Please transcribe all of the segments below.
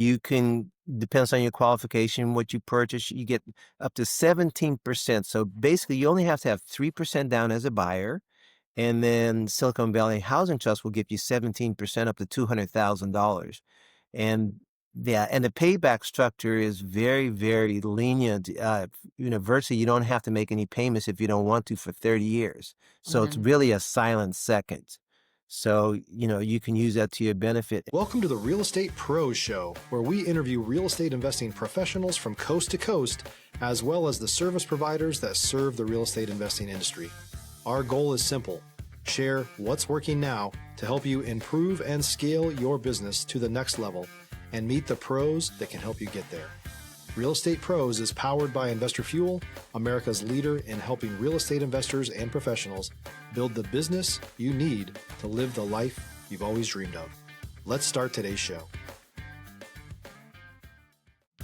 You can, depends on your qualification, what you purchase, you get up to 17%. So basically, you only have to have 3% down as a buyer. And then Silicon Valley Housing Trust will give you 17% up to $200,000. And yeah, and the payback structure is very, very lenient. University, you don't have to make any payments if you don't want to for 30 years. So it's Mhm. really a silent second. So, you can use that to your benefit. Welcome to the Real Estate Pros Show, where we interview real estate investing professionals from coast to coast, as well as the service providers that serve the real estate investing industry. Our goal is simple: share what's working now to help you improve and scale your business to the next level and meet the pros that can help you get there. Real Estate Pros is powered by Investor Fuel, America's leader in helping real estate investors and professionals build the business you need to live the life you've always dreamed of. Let's start today's show.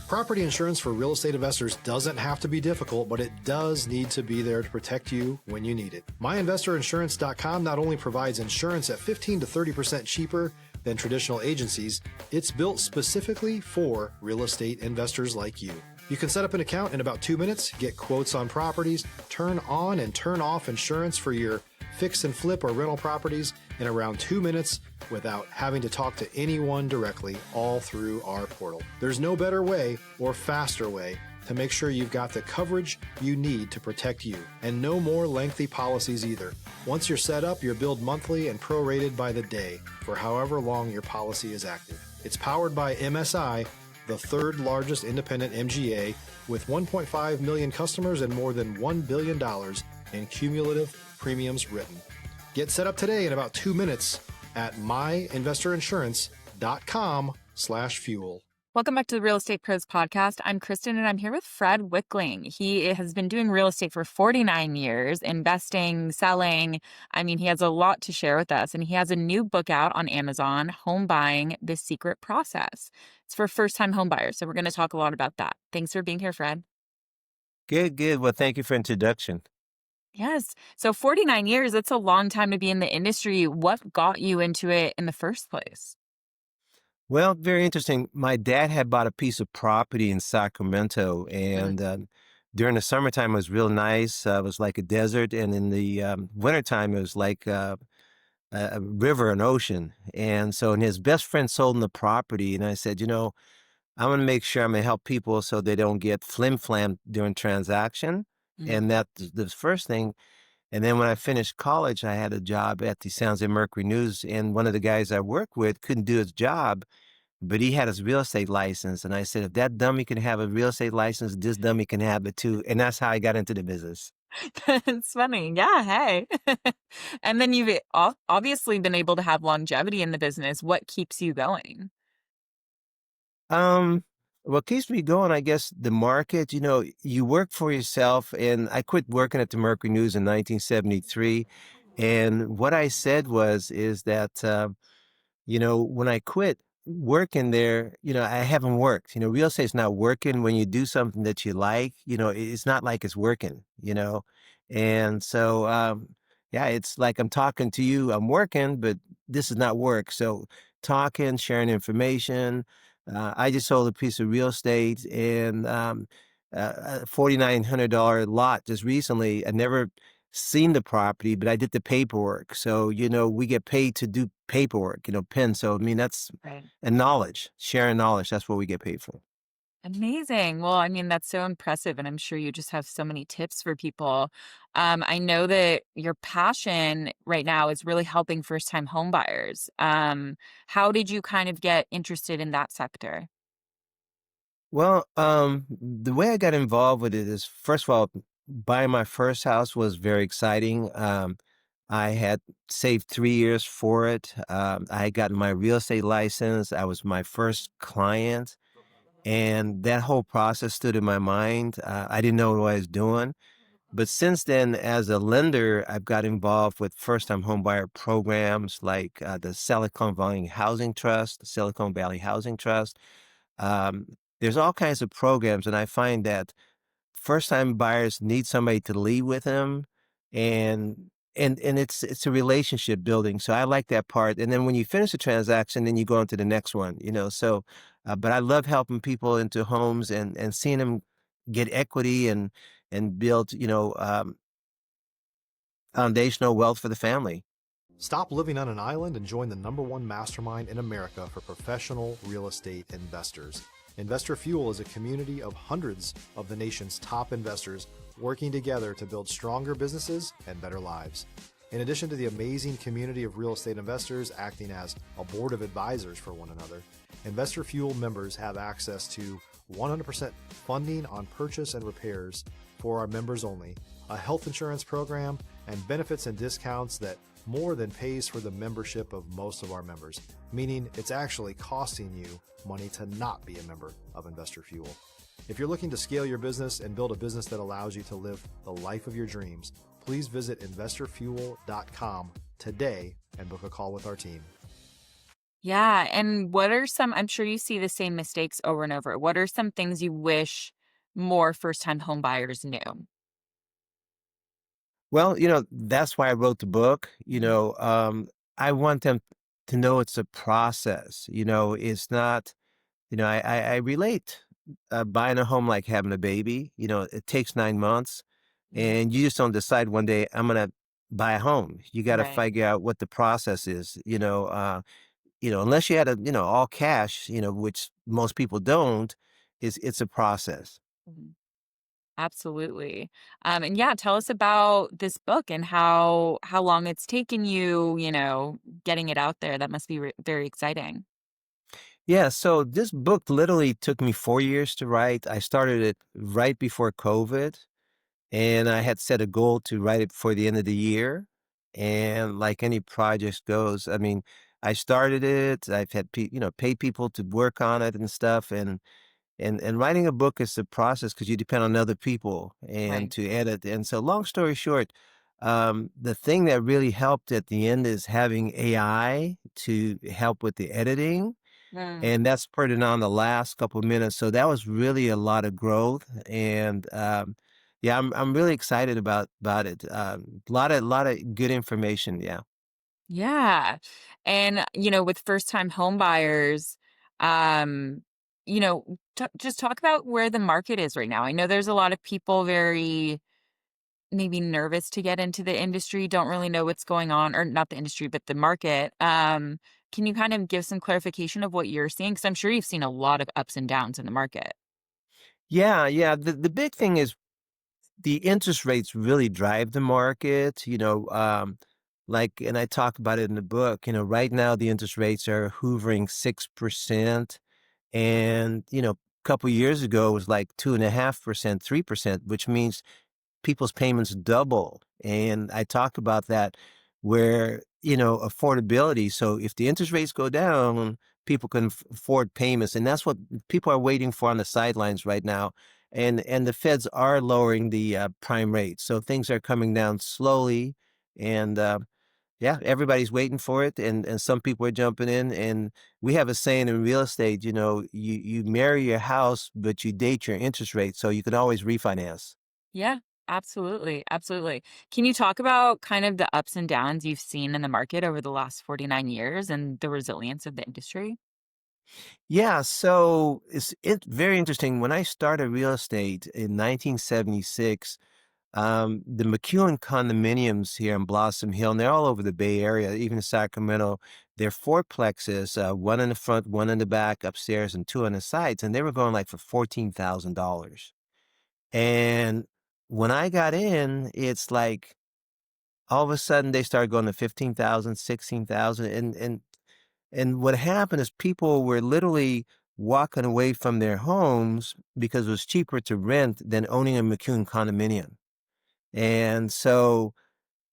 Property insurance for real estate investors doesn't have to be difficult, but it does need to be there to protect you when you need it. MyInvestorInsurance.com not only provides insurance at 15 to 30% cheaper than traditional agencies, it's built specifically for real estate investors like you. You can set up an account in about 2 minutes, get quotes on properties, turn on and turn off insurance for your fix and flip or rental properties in around 2 minutes without having to talk to anyone directly, all through our portal. There's no better way or faster way to make sure you've got the coverage you need to protect you, and no more lengthy policies either. Once you're set up, you're billed monthly and prorated by the day for however long your policy is active. It's powered by MSI, the third largest independent MGA, with 1.5 million customers and more than $1 billion in cumulative premiums written. Get set up today in about 2 minutes at myinvestorinsurance.com/fuel. Welcome back to the Real Estate Pros podcast. I'm Kristen and I'm here with Fred Wikkeling. He has been doing real estate for 49 years, investing, selling. I mean, he has a lot to share with us, and he has a new book out on Amazon, Home Buying: The Secret Process. It's for first-time home buyers, so we're going to talk a lot about that. Thanks for being here, Fred. Good, good. Well, thank you for introduction. Yes. So 49 years, that's a long time to be in the industry. What got you into it in the first place? Well, very interesting. My dad had bought a piece of property in Sacramento, Mhm. and during the summertime, it was real nice. It was like a desert, and in the wintertime, it was like a river, an ocean. And his best friend sold him the property, and I said, I'm going to make sure I'm going to help people so they don't get flim-flam during transaction. Mhm. And that's the first thing. And then when I finished college, I had a job at the Sounds and Mercury News, and one of the guys I worked with couldn't do his job, but he had his real estate license. And I said, if that dummy can have a real estate license, this dummy can have it too. And that's how I got into the business. It's funny. Yeah. Hey. And then you've obviously been able to have longevity in the business. What keeps you going? Um, what keeps me going, I guess, the market, you work for yourself. And I quit working at the Mercury News in 1973. And what I said is that, when I quit working there, I haven't worked. Real estate's not working when you do something that you like, it's not like it's working. And so, yeah, it's like I'm talking to you, I'm working, but this is not work. So talking, sharing information. I just sold a piece of real estate and a $4,900 lot just recently. I never seen the property, but I did the paperwork. So, we get paid to do paperwork, pen. So, I mean, that's Right. and knowledge, sharing knowledge. That's what we get paid for. Amazing. Well, I mean, that's so impressive. And I'm sure you just have so many tips for people. I know that your passion right now is really helping first time home buyers. How did you kind of get interested in that sector? Well, the way I got involved with it is, first of all, buying my first house was very exciting. I had saved 3 years for it. I had gotten my real estate license. I was my first client. And that whole process stood in my mind. I didn't know what I was doing. But since then, as a lender, I've got involved with first-time homebuyer programs like the Silicon Valley Housing Trust. Um, there's all kinds of programs, and I find that first-time buyers need somebody to lead with them, and and it's a relationship building, so I like that part, and then when you finish the transaction, then you go on to the next one, so, but I love helping people into homes and seeing them get equity and build, foundational wealth for the family. Stop living on an island and join the #1 mastermind in America for professional real estate investors. Investor Fuel is a community of hundreds of the nation's top investors working together to build stronger businesses and better lives. In addition to the amazing community of real estate investors acting as a board of advisors for one another, Investor Fuel members have access to 100% funding on purchase and repairs for our members only, a health insurance program, and benefits and discounts that more than pays for the membership of most of our members, meaning it's actually costing you money to not be a member of Investor Fuel. If you're looking to scale your business and build a business that allows you to live the life of your dreams, please visit investorfuel.com today and book a call with our team. Yeah. And what are some, I'm sure you see the same mistakes over and over. What are some things you wish more first time home buyers knew? Well, that's why I wrote the book. Mhm. I want them to know it's a process. It's not, I relate buying a home like having a baby. It takes 9 months Mhm. and you just don't decide one day, I'm going to buy a home. You got to Right. figure out what the process is, unless you had all cash, which most people don't, it's a process. Mhm. Absolutely. And yeah, tell us about this book and how long it's taken you, getting it out there. That must be very exciting. Yeah, so this book literally took me 4 years to write. I started it right before COVID, and I had set a goal to write it before the end of the year. And like any project goes, I mean, I started it. I've had paid people to work on it and stuff, and writing a book is a process because you depend on other people and Right. to edit. And so, long story short, the thing that really helped at the end is having AI to help with the editing, Mm. and that's put it on the last couple of minutes. So that was really a lot of growth, and yeah, I'm really excited about it. A lot of good information. Yeah. Yeah. And, with first time home buyers, um, just talk about where the market is right now. I know there's a lot of people very maybe nervous to get into the industry, don't really know what's going on, or not the industry, but the market. Can you kind of give some clarification of what you're seeing? Because I'm sure you've seen a lot of ups and downs in the market. Yeah, yeah. The big thing is the interest rates really drive the market. And I talk about it in the book. Right now the interest rates are hovering 6%, and a couple years ago it was like 2.5%, 3%, which means people's payments double. And I talk about that where, affordability. So if the interest rates go down, people can afford payments. And that's what people are waiting for on the sidelines right now. And the feds are lowering the prime rate. So things are coming down slowly. And yeah, everybody's waiting for it. And some people are jumping in. And we have a saying in real estate, you marry your house, but you date your interest rate. So you can always refinance. Yeah, absolutely. Absolutely. Can you talk about kind of the ups and downs you've seen in the market over the last 49 years and the resilience of the industry? Yeah, so it's very interesting. When I started real estate in 1976, the McEwen condominiums here in Blossom Hill, and they're all over the Bay Area, even in Sacramento, they're fourplexes, one in the front, one in the back, upstairs, and two on the sides, and they were going like for $14,000. And when I got in, it's like all of a sudden they started going to 15,000, 16,000, and what happened is people were literally walking away from their homes because it was cheaper to rent than owning a McCune condominium. And so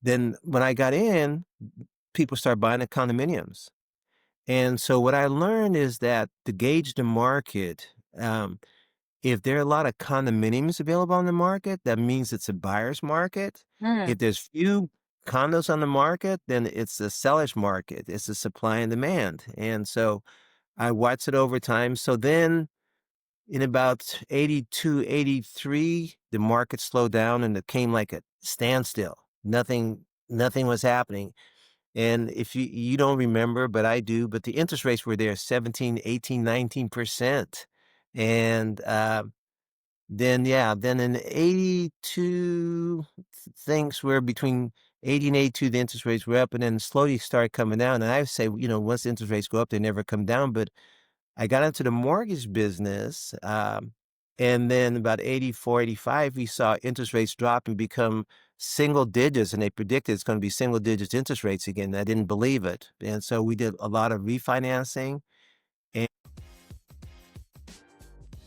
then when I got in, people started buying the condominiums. And so what I learned is that to gauge the market, if there are a lot of condominiums available on the market, that means it's a buyer's market. Mm. If there's few condos on the market, then it's a seller's market. It's a supply and demand. And so I watched it over time. So then in about 82, 83, the market slowed down and it came like a standstill. Nothing was happening. And if you don't remember, but I do, but the interest rates were there 17, 18, 19%. And then, yeah, then in 82, things were between 80 and 82, the interest rates were up and then slowly started coming down. And I say, once the interest rates go up, they never come down. But I got into the mortgage business. And then about 84, 85, we saw interest rates drop and become single digits. And they predicted it's going to be single digits interest rates again. I didn't believe it. And so we did a lot of refinancing. And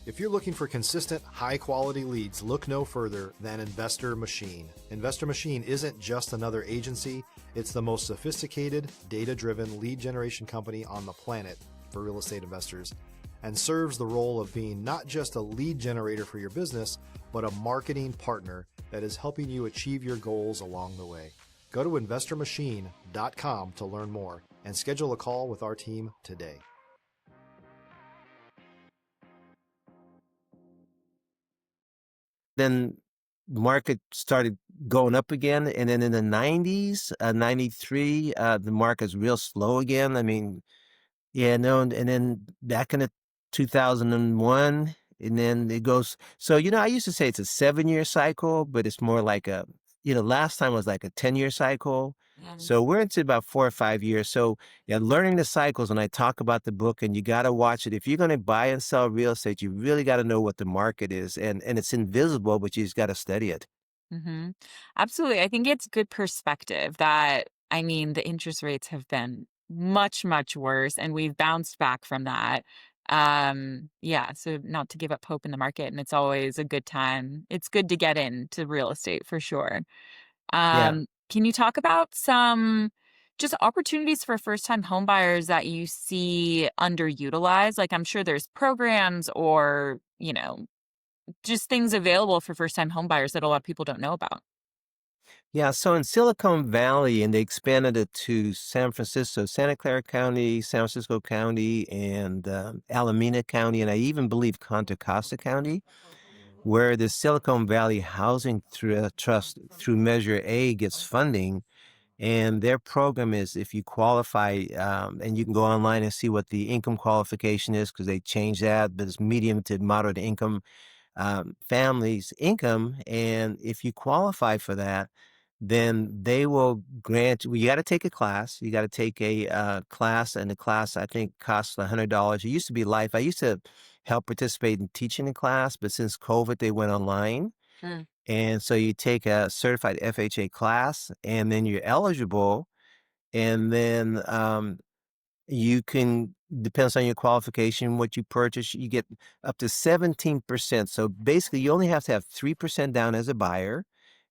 If you're looking for consistent, high-quality leads, look no further than Investor Machine. Investor Machine isn't just another agency. It's the most sophisticated, data-driven lead generation company on the planet for real estate investors, and serves the role of being not just a lead generator for your business, but a marketing partner that is helping you achieve your goals along the way. Go to investormachine.com to learn more and schedule a call with our team today. then the market started going up again. And then in the 90s, 93, the market's real slow again. I mean, yeah, no, and then back in the 2001, and then it goes. So, I used to say it's a 7-year cycle, but it's more like last time was like a 10-year cycle. Yeah. So we're into about 4 or 5 years. So yeah, learning the cycles, and I talk about the book, and you got to watch it. If you're going to buy and sell real estate, you really got to know what the market is, and it's invisible, but you just got to study it. Mhm. Absolutely. I think it's good perspective that, I mean, the interest rates have been much, much worse, and we've bounced back from that. Yeah, so not to give up hope in the market, and it's always a good time. It's good to get into real estate for sure. Yeah. Can you talk about some just opportunities for first-time homebuyers that you see underutilized? Like, I'm sure there's programs or, just things available for first-time homebuyers that a lot of people don't know about. Yeah, so in Silicon Valley, and they expanded it to San Francisco, Santa Clara County, San Francisco County, and Alameda County, and I even believe Contra Costa County, where the Silicon Valley Housing Trust through Measure A gets funding. And their program is, if you qualify, and you can go online and see what the income qualification is because they changed that, but it's medium to moderate income family's income. And if you qualify for that, then they will grant you. You got to take a class. You got to take a class, and the class I think costs $100. It used to be life. I used to help participate in teaching a class, but since COVID, they went online. Mm. And so you take a certified FHA class, and then you're eligible. And then you can, depends on your qualification, what you purchase, you get up to 17%. So basically, you only have to have 3% down as a buyer.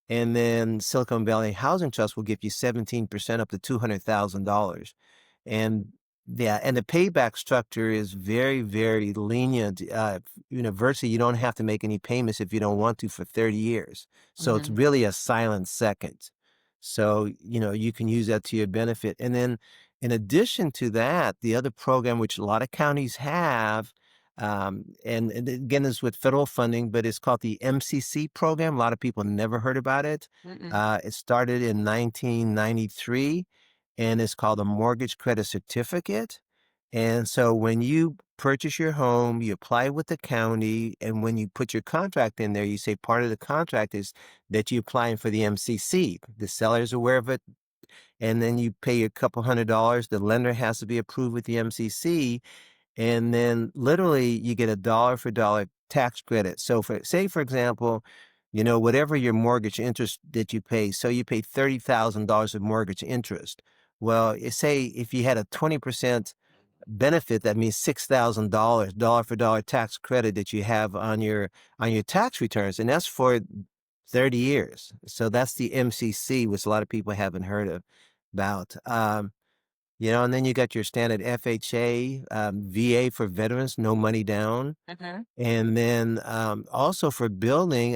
And then Silicon Valley Housing Trust will give you 17% up to $200,000. And yeah, and the payback structure is very, very lenient. University, you don't have to make any payments if you don't want to for 30 years. So it's Mhm. really a silent second. So, you can use that to your benefit. And then in addition to that, the other program, which a lot of counties have, and again, is with federal funding, but it's called the MCC program. A lot of people never heard about it. Mm-mm. It started in 1993, and it's called a mortgage credit certificate. And so when you purchase your home, you apply with the county, and when you put your contract in there, you say part of the contract is that you're applying for the MCC. The seller is aware of it, and then you pay a couple $100. The lender has to be approved with the MCC, and then literally you get a dollar for dollar tax credit. So for example, whatever your mortgage interest that you pay, so you pay $30,000 of mortgage interest. Well, say if you had a 20% benefit, that means $6,000 dollar for dollar tax credit that you have on your tax returns, and that's for 30 years. So that's the MCC, which a lot of people haven't heard about. And then you got your standard FHA, VA for veterans, no money down. Mhm. And then also for building,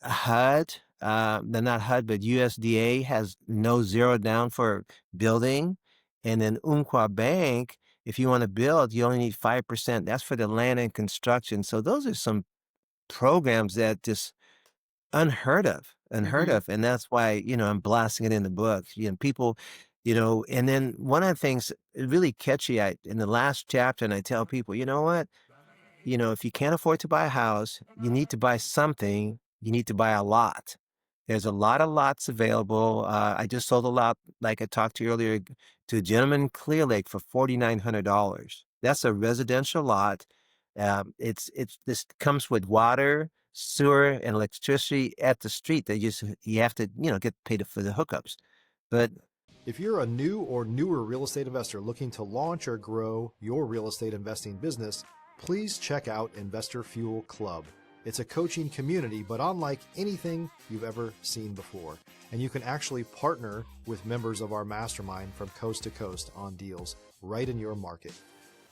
HUD, they're not HUD, but USDA has no zero down for building. And then Umpqua Bank, if you want to build, you only need 5%. That's for the land and construction. So those are some programs that just unheard of. unheard Mhm. of, and that's why, I'm blasting it in the book. People, and then one of the things really catchy, in the last chapter, and I tell people, you know what? If you can't afford to buy a house, you need to buy something. You need to buy a lot. There's a lot of lots available. I just sold a lot, like I talked to you earlier, to a gentleman in Clear Lake for $4,900. That's a residential lot. This comes with water, sewer, and electricity at the street. You have to, get paid for the hookups. But If you're a new or newer real estate investor looking to launch or grow your real estate investing business, please check out Investor Fuel Club. It's a coaching community, but unlike anything you've ever seen before. And you can actually partner with members of our mastermind from coast to coast on deals right in your market.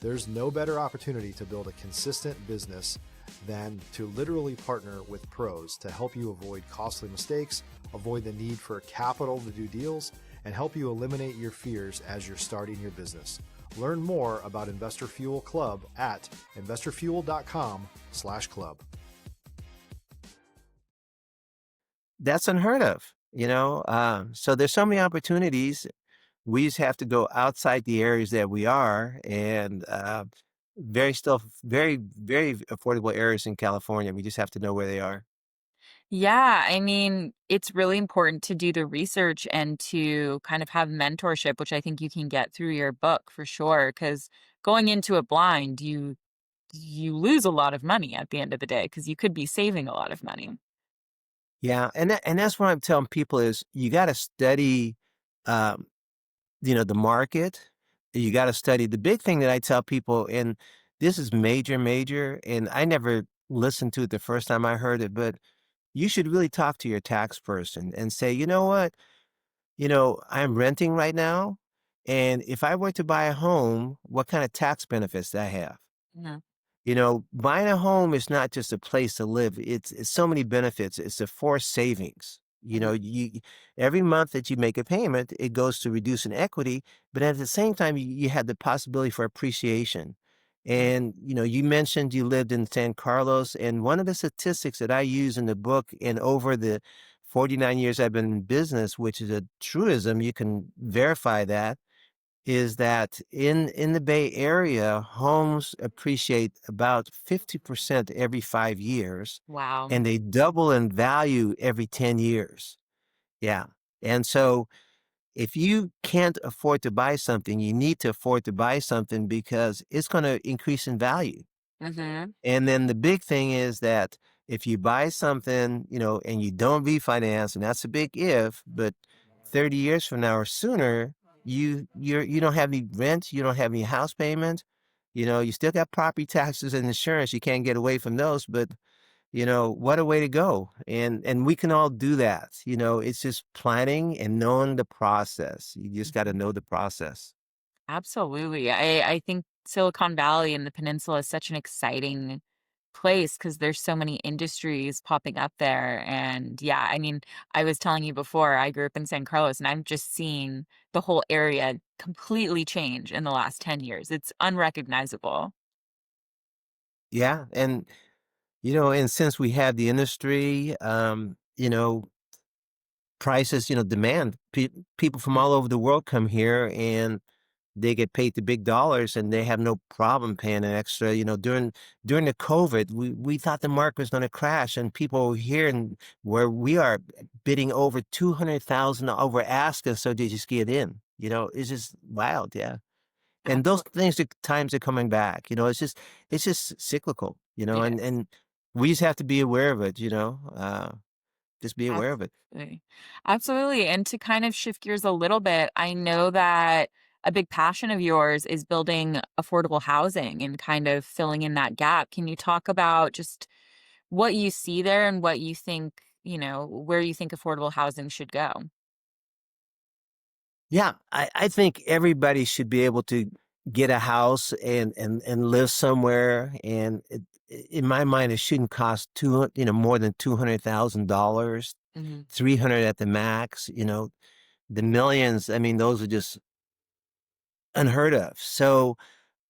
There's no better opportunity to build a consistent business than to literally partner with pros to help you avoid costly mistakes, avoid the need for capital to do deals, and help you eliminate your fears as you're starting your business. Learn more about Investor Fuel Club at investorfuel.com/club. that's unheard of, So there's so many opportunities. We just have to go outside the areas that we are, and very, very affordable areas in California. We just have to know where they are. Yeah, I mean, it's really important to do the research and to kind of have mentorship, which I think you can get through your book for sure. Because going into it blind, you lose a lot of money at the end of the day because you could be saving a lot of money. Yeah, and that's what I'm telling people is you got to study, um, the market. You got to study. The big thing that I tell people, and this is major, major, and I never listened to it the first time I heard it, but you should really talk to your tax person and say, you know what? I'm renting right now, and if I were to buy a home, what kind of tax benefits do I have? Mhm. Buying a home is not just a place to live. It's so many benefits. It's a forced savings. Mhm. You every month that you make a payment, it goes to reducing equity, but at the same time, you have the possibility for appreciation. Mhm. And you mentioned you lived in San Carlos, and one of the statistics that I use in the book, and over the 49 years I've been in business, which is a truism, you can verify that, is that in the Bay Area, homes appreciate about 50% every 5 years, Wow. and they double in value every 10 years. Yeah. And so if you can't afford to buy something, you need to afford to buy something because it's gonna increase in value. Mhm. And then the big thing is that if you buy something, and you don't refinance, and that's a big if, but 30 years from now or sooner, you don't have any rent, you don't have any house payment, you still got property taxes and insurance. You can't get away from those, but what a way to go. And we can all do that. It's just planning and knowing the process. You just got to Mhm. know the process. Absolutely. I think Silicon Valley and the peninsula is such an exciting place because there's so many industries popping up there. And yeah, I mean, I was telling you before, I grew up in San Carlos and I'm just seeing the whole area completely change in the last 10 years. It's unrecognizable. Yeah. And since we have the industry, prices, demand, people from Mhm. all over the world come here and they get paid the big dollars and they have no problem paying an extra. During the COVID, we thought the market was going to crash, and people here and where we are bidding over 200,000 over asking, so they just get in. It's just wild, yeah. And those Absolutely. things, the times are coming back. It's just cyclical. It is. And we just have to be aware of it. Just be aware of it. Absolutely. Absolutely. And to kind of shift gears a little bit, I know that a big passion of yours is building affordable housing and kind of filling in that gap. Can you talk about just what you see there and what you think, where you think affordable housing should go? Yeah, I think everybody should be able to get a house and live somewhere. And in my mind, it shouldn't cost more than $200,000, Mhm. 300 at the max. The millions. I mean, those are just unheard of. So,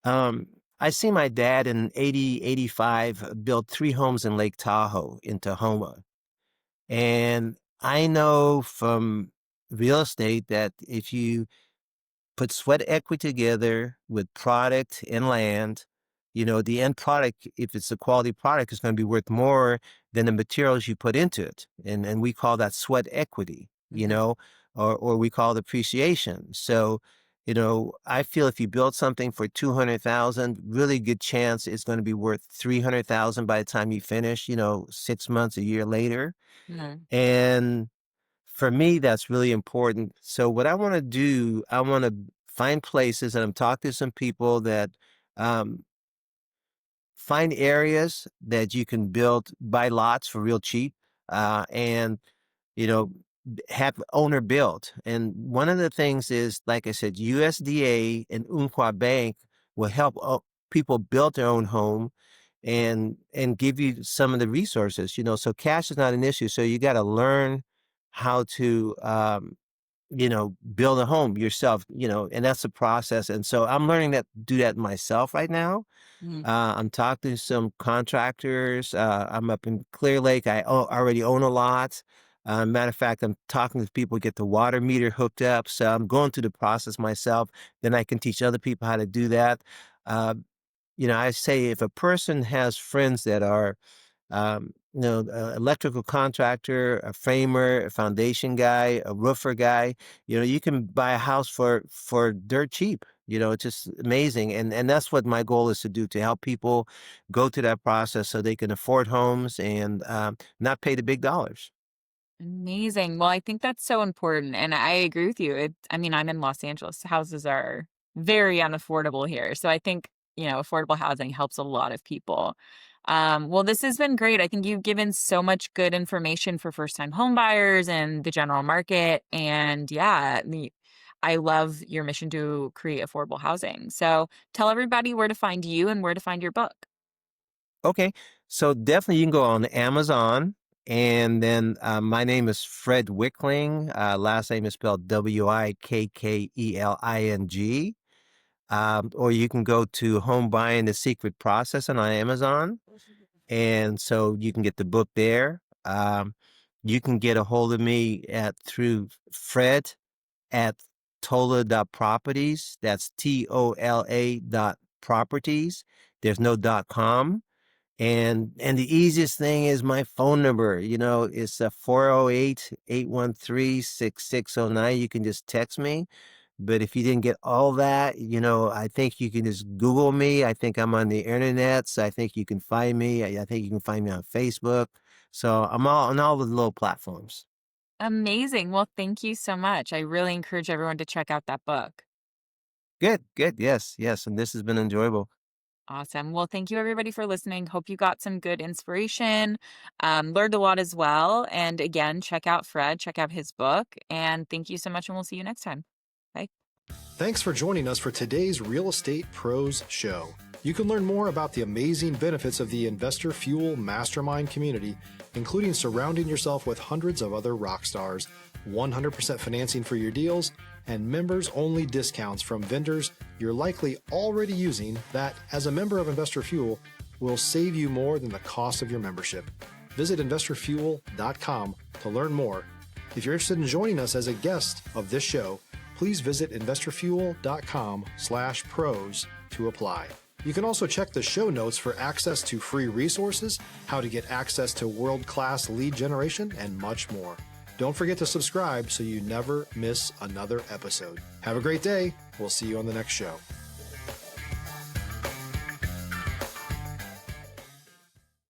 um, I see my dad in 80, 85 built 3 homes in Lake Tahoe in Tahoma. And I know from real estate that if you put sweat equity together with product and land, the end product, if it's a quality product, is going to be worth more than the materials you put into it. And we call that sweat equity, Mhm. or we call it appreciation. So, I feel if you build something for 200,000, really good chance it's going to be worth 300,000 by the time you finish, 6 months, a year later. Mhm. And for me, that's really important. So what I want to do, I want to find places, and I'm talking to some people that um, find areas that you can buy lots for real cheap, and you know, have owner build. And one of the things is, like I said, USDA and Umpqua Bank will help people build their own home and give you some of the resources. So cash is not an issue. So you got to learn how to build a home yourself, and that's a process. And so I'm learning that do that myself right now. Mhm. I'm talking to some contractors. I'm up in Clear Lake. I already own a lot. Matter of fact, I'm talking to people to get the water meter hooked up. So I'm going through the process myself. Then I can teach other people how to do that. Uh, I say if a person has friends that are electrical contractor, a framer, a foundation guy, a roofer guy. You can buy a house for dirt cheap. It's just amazing, and that's what my goal is to do, to help people go through that process so they can afford homes and not pay the big dollars. Amazing. Well, I think that's so important, and I agree with you. I mean, I'm in Los Angeles. Houses are very unaffordable here. So I think, affordable housing helps a lot of people. Well, this has been great. I think you've given so much good information for first-time home buyers and the general market. And yeah, I love your mission to create affordable housing. So tell everybody where to find you and where to find your book. Okay, so definitely you can go on Amazon, and then my name is Fred Wickling. Last name is spelled Wickkeling. Or you can go to Home Buying the Secret Process on Amazon. And so you can get the book there. You can get a hold of me through Fred at tola.properties. That's TOLA.properties. There's no .com. And the easiest thing is my phone number. It's 408-813-6609. You can just text me. But if you didn't get all that, I think you can just Google me. I think I'm on the internet, so I think you can find me. I think you can find me on Facebook. So I'm all on all the little platforms. Amazing. Well, thank you so much. I really encourage everyone to check out that book. Good, good. Yes, yes. And this has been enjoyable. Awesome. Well, thank you everybody for listening. Hope you got some good inspiration, learned a lot as well. And again, check out Fred, check out his book. And thank you so much. And we'll see you next time. Bye. Thanks for joining us for today's Real Estate Pros Show. You can learn more about the amazing benefits of the Investor Fuel Mastermind community, including surrounding yourself with hundreds of other rock stars, 100% financing for your deals, and members-only discounts from vendors you're likely already using that, as a member of Investor Fuel, will save you more than the cost of your membership. Visit investorfuel.com to learn more. If you're interested in joining us as a guest of this show, please visit investorfuel.com/pros to apply. You can also check the show notes for access to free resources, how to get access to world-class lead generation, and much more. Don't forget to subscribe so you never miss another episode. Have a great day. We'll see you on the next show.